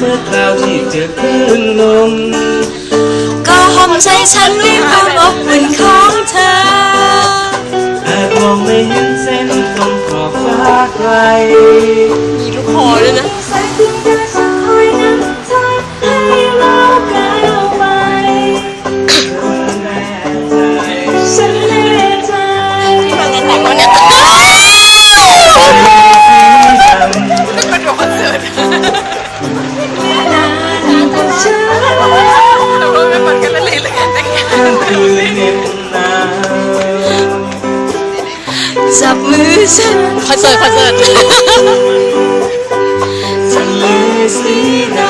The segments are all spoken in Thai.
เมื่อคราวที่เจอคลื่นลมก็ห่มใจฉันด้วยความอบอุ่นของเธออาจมองไม่เห็นเส้นตรงขอบฟ้าไกลมีลูกคอด้วยนะจับมือฉันคอนเสิร์ตทะเลสีดำ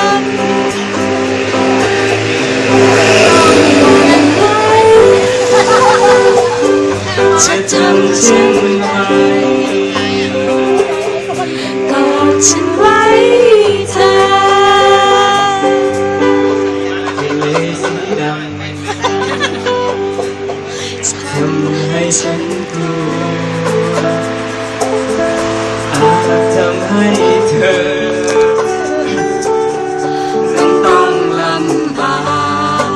จะทำเช่นไรกอดฉันไว้เธอทะเลสีดำทำให้ฉันกลัวอาจทำให้เธอต้องลำบาก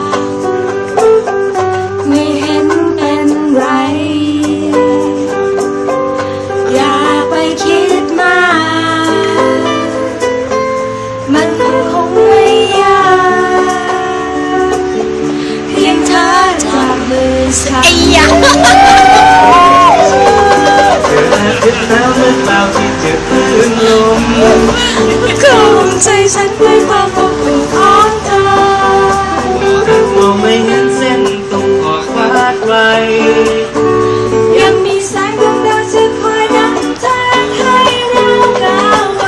ไม่เห็นเป็นไรอย่าไปคิดมากมันคงไม่ยากเพียงเธอจับมือฉันเป็นแล้วเมื่อคราวที่เจอคลื่นลมก็ห่มใจฉันด้วยความอบอุ่นของเธอมองไม่เห็นเส้นตรงขอบฟ้าไกลยังมีแสงดวงดาวจะคอยนำทางให้เราก้าวไป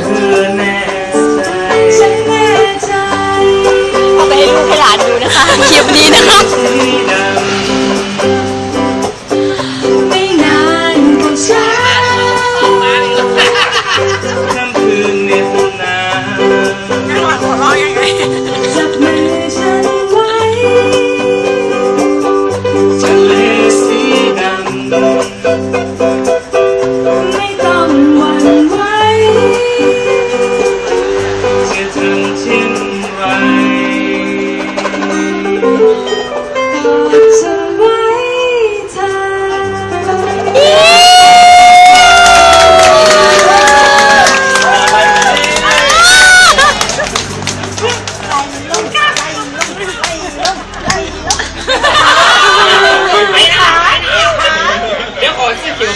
เธอแน่ใจฉันแน่ใจเอาไปให้ลูกให้หลานดูนะคะคลิปนี้นะคะ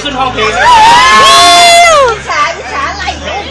ขึ้นห้องเพลงช้าไหลลง